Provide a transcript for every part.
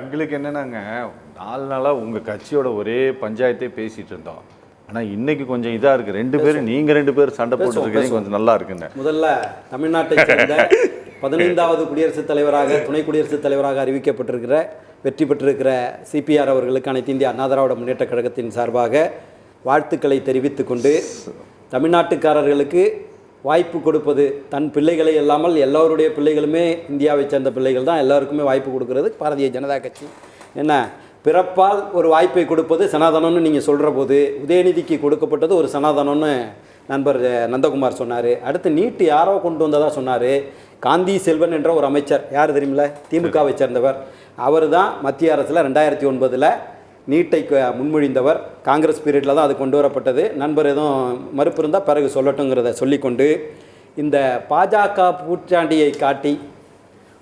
எங்களுக்கு என்னன்னாங்க 4 நாளாக உங்கள் கட்சியோட ஒரே பஞ்சாயத்தே பேசிகிட்டு இருந்தோம். ஆனால் இன்னைக்கு கொஞ்சம் இதாக இருக்குது. 2 பேரும் நீங்கள் 2 பேரும் சண்டை போட்டுருக்கீங்க, கொஞ்சம் நல்லா இருக்குங்க. முதல்ல தமிழ்நாட்டை சேர்ந்த 15வது குடியரசுத் தலைவராக துணை குடியரசுத் தலைவராக அறிவிக்கப்பட்டிருக்கிற வெற்றி பெற்றிருக்கிற சிபிஆர் அவர்களுக்கு அனைத்து இந்திய அண்ணா திராவிட முன்னேற்ற கழகத்தின் சார்பாக வாழ்த்துக்களை தெரிவித்துக் கொண்டு, தமிழ்நாட்டுக்காரர்களுக்கு வாய்ப்பு கொடுப்பது தன் பிள்ளைகளை இல்லாமல் எல்லோருடைய பிள்ளைகளுமே இந்தியாவை சேர்ந்த பிள்ளைகள் தான், எல்லாருக்குமே வாய்ப்பு கொடுக்கறது பாரதிய ஜனதா கட்சி. என்ன பிறப்பால் ஒரு வாய்ப்பை கொடுப்பது சனாதனம்னு நீங்கள் சொல்கிற போது, உதயநிதிக்கு கொடுக்கப்பட்டது ஒரு சனாதனம்னு நண்பர் நந்தகுமார் சொன்னார். அடுத்து நீட்டு யாரோ கொண்டு வந்ததாக சொன்னார். காந்தி செல்வன் என்ற ஒரு அமைச்சர், யார் தெரியுமில்ல, திமுகவை சேர்ந்தவர். அவர் தான் மத்திய அரசில் 2009 நீட்டை முன்மொழிந்தவர். காங்கிரஸ் பீரியடில் தான் அது கொண்டு வரப்பட்டது. நண்பர் எதுவும் மறுப்பு இருந்தால் பிறகு சொல்லட்டுங்கிறத சொல்லிக்கொண்டு, இந்த பாஜக பூச்சாண்டியை காட்டி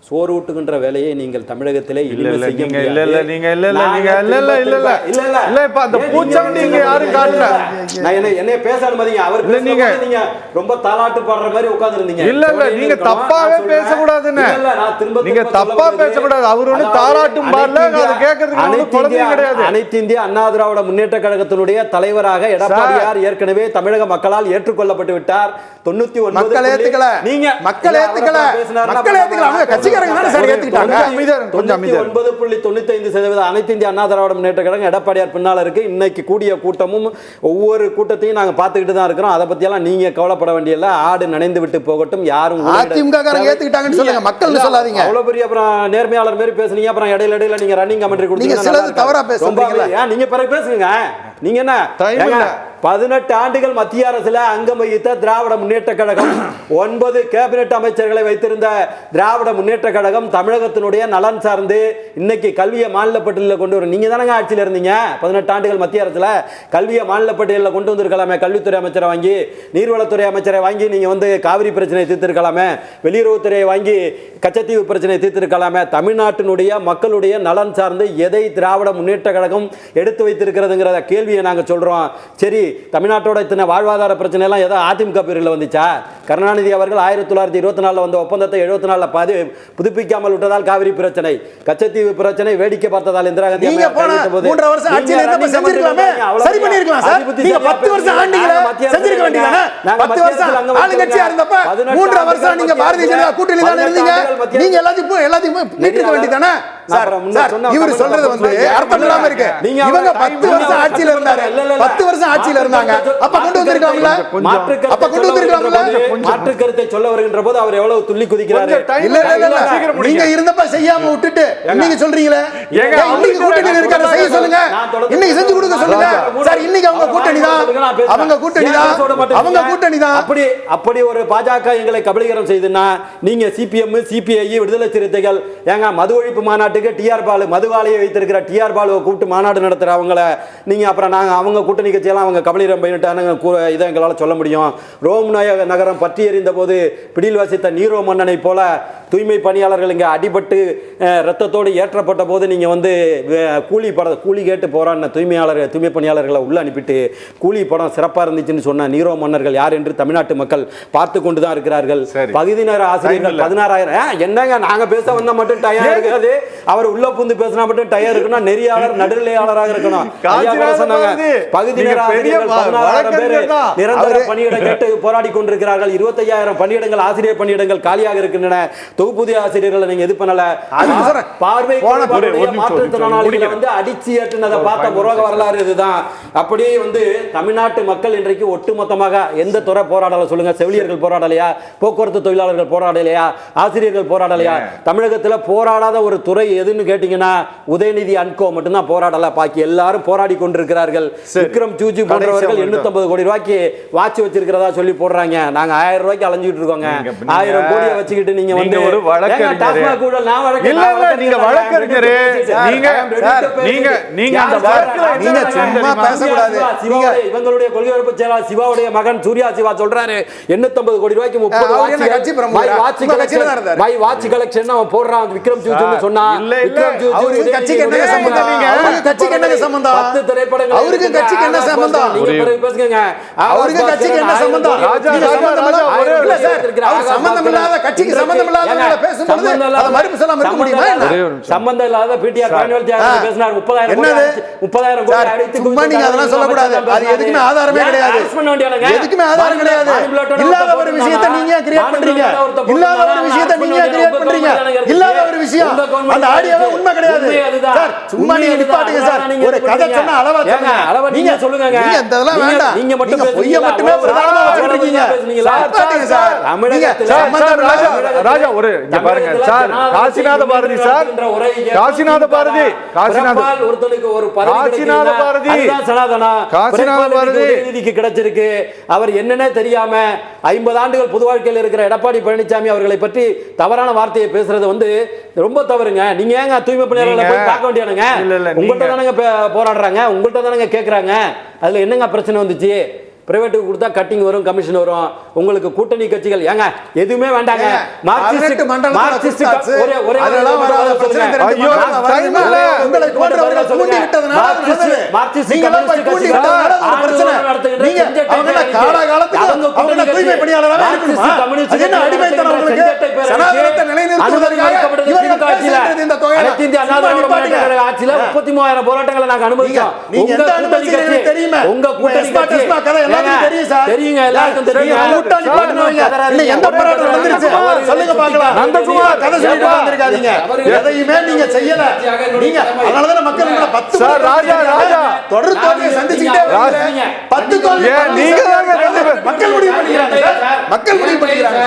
சோறு ஊட்டுகின்ற வேலையை நீங்கள் தமிழகத்திலே என்னைய பேச அனுமதிங்க. அவர் நீங்க ரொம்ப தாலாட்டு பாடுற மாதிரி உட்கார்ந்து இருந்தீங்க. இல்ல நீங்க தப்பாவே பேசக்கூடாதுன்னு. நீங்க தப்பா பேசக்கூடாது. அவர் ஒண்ணு தாலாட்டும் பாடல, அது கேட்கிறதுக்கு குழந்தை கிடையாது. அனைத்து இந்திய அண்ணா திராவிட முன்னேற்ற கழகத்தினுடைய தலைவராக எடப்பாடியார் ஏற்கனவே தமிழக மக்களால் ஏற்றுக்கொள்ளப்பட்டு விட்டார். 99 மக்கள் ஏத்துக்கல. நீங்க மக்கள் ஏத்துக்கல. மக்கள் ஏத்துக்கல. அவங்க கட்சிக்காரங்க சரி ஏத்துக்கிட்டாங்க. 99.95% அனைத்து இந்திய அண்ணா திராவிட முன்னேற்ற கழகம் எடப்பாடியார் பின்னால இருக்கு. இன்னைக்கு கூடிய கூட்டமும் ஒவ்வொரு கூட்டத்தையும் நாங்க பார்த்துக்கிட்டு தான் இருக்கிறோம். அதை பத்தி எல்லாம் நீங்க கவலைப்பட வேண்டியதில்லை. ஆடு நனைந்து விட்டு போகட்டும். யாரும் அதிமுக காரங்க ஏத்துக்கிட்டாங்கன்னு சொல்லுங்க, மக்கள் சொல்லாதீங்க. அவ்வளவு பெரிய அப்புறம் நேர்மையாளர் மாதிரி பேசுனீங்க. அப்புறம் இடையில நீங்க ரன்னிங் கமெண்ட்ரி கொடுத்தீங்க. நீங்க சிலது தவறா பேசுறீங்க. நீங்க பிறகு பேசுங்க. நீங்க என்ன 18 ஆண்டுகள் மத்திய அரசுல அங்கம் வகித்த திராவிட முன்னேற்ற கழகம், 9 கேபினெட் அமைச்சர்களை வைத்திருந்த திராவிட முன்னேற்ற கழகம் தமிழகத்தினுடைய நலன் சார்ந்து இன்னைக்கு கல்வியை மாநில பட்டியலில் கொண்டு வரும். நீங்க தானங்க ஆட்சியில் இருந்தீங்க 18 ஆண்டுகள் மத்திய அரசுல. கல்வியை மாநில பட்டியலில் கொண்டு வந்திருக்கலாமே. கல்வித்துறை அமைச்சரை வாங்கி, நீர்வளத்துறை அமைச்சரை வாங்கி நீங்க வந்து காவிரி பிரச்சனையை தீர்த்திருக்கலாமே. வெளியுறவுத்துறையை வாங்கி கச்சத்தீவு பிரச்சனையை தீர்த்திருக்கலாமே. தமிழ்நாட்டினுடைய மக்களுடைய நலன் சார்ந்து எதை திராவிட முன்னேற்ற கழகம் எடுத்து வைத்திருக்கிறதுங்கிற கேள்வியை நாங்க சொல்றோம். சரி, தமிழ்நாட்டோட இத்தனை வாழ்வாதார பிரச்சனை எல்லாம் ஏதோ அதிமுக பீரியட்ல வந்துச்சா? கருணாநிதி அவர்கள் 1924 வந்த ஒப்பந்தத்தை 74 புதுப்பிக்காமல் விட்டதால் காவிரி பிரச்சனை, கச்சத்தீவு பிரச்சனை வேடிக்கை பார்த்ததால் இந்திரா காந்தி 3 வருஷம் ஆட்சியில இருந்தப்ப செஞ்சிருக்கலாமே, சரி பண்ணிருக்கலாம் சார். நீங்க 10 வருஷம் ஆண்டீங்களே, செஞ்சிருக்க வேண்டியதானே. 10 வருஷம் ஆளுங்கட்சியா இருந்தப்ப 3 வருஷம் நீங்க பாரதிய ஜனதா கூட்டணி தான இருந்தீங்க. நீங்க எல்லாத்தையும் மீட்டுக்க வேண்டியதானே சார். இவரு சொல்றது வந்து அர்த்தம் இல்லாம இருக்கு. இவங்க 10 வருஷம் ஆட்சியில இருந்தாங்க, 10 வருஷம் ஆட்சியில இருந்தாங்க. அப்ப கொண்டு வந்திருக்காங்களா? அப்ப கொண்டு வந்திருக்காங்களா? மாற்று கருத்தை சொல்ல வருகின்ற போது அவர் எவ்வளவு துள்ளி குதிக்கிறாரு. இல்ல நீங்க இருந்தப்ப செய்யாம விட்டுட்டு நீங்க சொல்றீங்களே, இன்னைக்கு கூட்டணி இருக்காரு, செய்ய சொல்லுங்க. இன்னைக்கு செஞ்சு கொடுக்க சொல்லுங்க சார். இன்னைக்கு அவங்க கூட்டணி தான், அவங்க கூட்டணி தான், அவங்க கூட்டணி தான். அப்படி ஒரு பாஜக எங்களை கபலீகரம் செய்துன்னா, நீங்க சிபிஎம், சிபிஐ, விடுதலை சிறுத்தைகள் ஏங்க மது ஒழிப்பு மாநாட்டுக்கு டிஆர் பாலு, மதுவாலையை வைத்திருக்கிற டிஆர் பாலுவை கூப்பிட்டு மாநாடு நடத்துற அவங்கள நீங்க அப்புறம் நாங்க அவங்க கூட்டணி கட்சியெல்லாம் அவங்க கபலீகரம் பண்ணிட்டாங்க இதை எங்களால் சொல்ல முடியும். ரோம் நகரம் பற்றி எறிந்த போது பிடியில் வசித்த நீரோ மன்னனை போல தூய்மை பணியாளர்கள் இங்கே அடிபட்டு ரத்தத்தோடு ஏற்றப்பட்ட போது நீங்கள் வந்து கூலி கேட்டு போராடின தூய்மை பணியாளர்களை உள்ள அனுப்பிட்டு கூலி படம் சிறப்பாக இருந்துச்சுன்னு சொன்ன நீரோ மன்னர்கள் யார் என்று தமிழ்நாட்டு மக்கள் பார்த்து கொண்டு தான் இருக்கிறார்கள். பகுதி நேர ஆசிரியர்கள் 16,000. என்னங்க நாங்கள் பேச வந்தால் மட்டும் டயம் இருக்காது, அவர் உள்ள புந்து பேசினா மட்டும் டயம் இருக்கணும், நெறியாளர் நடுநிலையாளராக இருக்கணும். பகுதி நேர ஆசிரியர்கள் 16,000 பேர் நிரந்தர பணியிட கேட்டு போராடி கொண்டிருக்கிறார்கள். 25,000 பணியிடங்கள் ஆசிரியர் பணியிடங்கள் காலியாக இருக்கின்றன. தொகுப்பூதிய ஆசிரியர்களை நீங்க இது பண்ணல. பார்வை மாற்றுத்திறனாளிகளை வந்து அடிச்சு ஏற்றினதை பார்த்த முறக வரலாறு இதுதான். அப்படியே வந்து தமிழ்நாட்டு மக்கள் இன்றைக்கு ஒட்டுமொத்தமாக எந்த துறை போராடல சொல்லுங்க? செவிலியர்கள் போராடலையா? போக்குவரத்து தொழிலாளர்கள் போராடலையா? ஆசிரியர்கள் போராடலையா? தமிழகத்தில் போராடாத ஒரு துறை எதுன்னு கேட்டீங்கன்னா உதயநிதி அன்கோ மட்டும்தான் போராடல. பாக்கி எல்லாரும் போராடி கொண்டிருக்கிறார்கள். விக்ரம் ஜூஜி போன்றவர்கள் 850 கோடி ரூபாய்க்கு வாட்ச் வச்சிருக்கிறதா சொல்லி போடுறாங்க. நாங்க 1000 ரூபாய்க்கு அலைஞ்சிட்டு இருக்கோங்க. 1000 கோடியை வச்சுக்கிட்டு நீங்க வந்து ஒரு வழக்கறிஞர், நீங்க வழக்கறிஞர், நீங்க நீங்க சும்மா பேசக்கூடாது. இவங்களுடைய கொள்கை பரப்பு செயலாளர் சிவாவுடைய மகன் சூர்யா சிவா சொல்றாரு 850 கோடி ரூபாய்க்கு 30 கட்சி பிரமுகரா? வாட்ச் கலெக்ஷன் அவன் போடுறான் விக்ரம் ஜூஜுன்னு சொன்னா அவருக்கு கட்சிக்கு என்ன சம்பந்தம்? அவருக்கு கட்சிக்கு என்ன சம்பந்தம்? 10 திரைப்படங்கள் அவருக்கு கட்சிக்கு என்ன சம்பந்தம்? நீங்க பிறகு பேசுங்க. அவருக்கு கட்சிக்கு என்ன சம்பந்தம்? இல்ல சார், அவர் சம்பந்தம் இல்லாத கட்சிக்கு சம்பந்தம் இல்லாதவங்கள பேசும்போது அத மறுப்பு சொல்லாம இருக்க முடியுமா என்ன? சம்பந்தம் இல்லாத பிடிஆர் பயன்வல் தியாகராஜன் பேசினார் 30,000 கோடி அடித்து சும்மா நீங்க அதெல்லாம் சொல்லக்கூடாது. அது எதுக்குமே ஆதாரமே கிடையாது. எதுக்குமே ஆதாரம் கிடையாது. இல்லாத ஒரு விஷயத்தை நீங்க கிரியேட் பண்றீங்க. இல்லாத ஒரு விஷயத்தை நீங்க கிரியேட் பண்றீங்க. இல்லாத ஒரு விஷயம் அந்த ஆடியோவே உண்மை கிடையாது சார். சும்மா நீங்க நிப்பாட்டுங்க சார். ஒரு கதை சொன்னா அளவா சொல்லுங்க. நீங்க சொல்லுங்க. நீங்க இதெல்லாம் வேண்டாம். நீங்க மட்டும் பொய்ய மட்டுமே பிரதானமா வச்சிருக்கீங்க. நிப்பாட்டுங்க சார். ராஜா ஒரு இங்க பாருங்க சார். காசிநாத பாரதி சார். காசிநாத பாரதி ஒருத்தனுக்கு ஒரு காசிநாத பாரதி சனாதனா காசிநாத பாரதி நீதிக்கு கிடைச்சிருக்கு. அவர் என்னன்னே தெரியாம 50 ஆண்டுகள் பொது வாழ்க்கையில் இருக்கிற எடப்பாடி பழனிசாமி அவர்களை பற்றி தவறான வார்த்தையை பேசுறது வந்து ரொம்ப தவறுங்க. நீங்க ஏங்க தூய்மை பணியாளர்களை போய் பார்க்க வேண்டியானுங்க? உங்கள்கிட்ட தானங்க போராடுறாங்க, உங்கள்கிட்ட தானங்க கேட்கறாங்க. அதுல என்னங்க பிரச்சனை வந்துச்சு? பிரைவேட்டுக்கு கொடுத்தா கட்டிங் வரும், கமிஷன் வரும். உங்களுக்கு கூட்டணி கட்சிகள் ஏங்க எதுவுமே வேண்டாங்க. மார்க்சிஸ்ட் ஒரே அதெல்லாம் வராத பிரச்சனை தெரிஞ்சு ஐயோ டைம் இல்ல. உங்களை போன்றவர்கள் தூண்டி விட்டதனால மார்க்சிஸ்ட் நீங்க போய் தூண்டி விட்டதனால பிரச்சனை. நீங்க அவங்க கால காலத்துக்கு அவங்க தூய்மை பணியாளராக இருக்கணுமா? அது என்ன அடிமைத்தனம் உங்களுக்கு? சனாதனத்தை நிலைநிறுத்துவதற்காக இவர்கள் பேசுகிறது இந்த தொகை. இந்திய அண்ணா திராவிட முன்னேற்ற ஆட்சியில 33,000 போராட்டங்களை நாங்க அனுமதிச்சோம். நீங்க எந்த கூட்டணி கட்சி தெரியுமா? உங்க கூட்டணி கட்சி தெரியும் சார். தெரியுங்க, எல்லாருக்கும் தெரியும். கூட்டணி பாட்டுனவங்க இன்னும் எந்த போராட்டம் நடந்துருச்சு சொல்லுங்க பார்க்கலாம். நந்தகுமார் கதை சொல்லிட்டு வந்திருக்காதீங்க. எதையுமே நீங்க செய்யல. நீங்க அதனால தான் மக்கள் உங்களை 10 சார் ராஜா தொடர் தோல்வியை சந்திச்சுக்கிட்டே வரீங்க. 10 தோல்வி நீங்க மக்கள் முடிவு பண்ணிக்கிறாங்க. மக்கள் முடிவு பண்ணிக்கிறாங்க.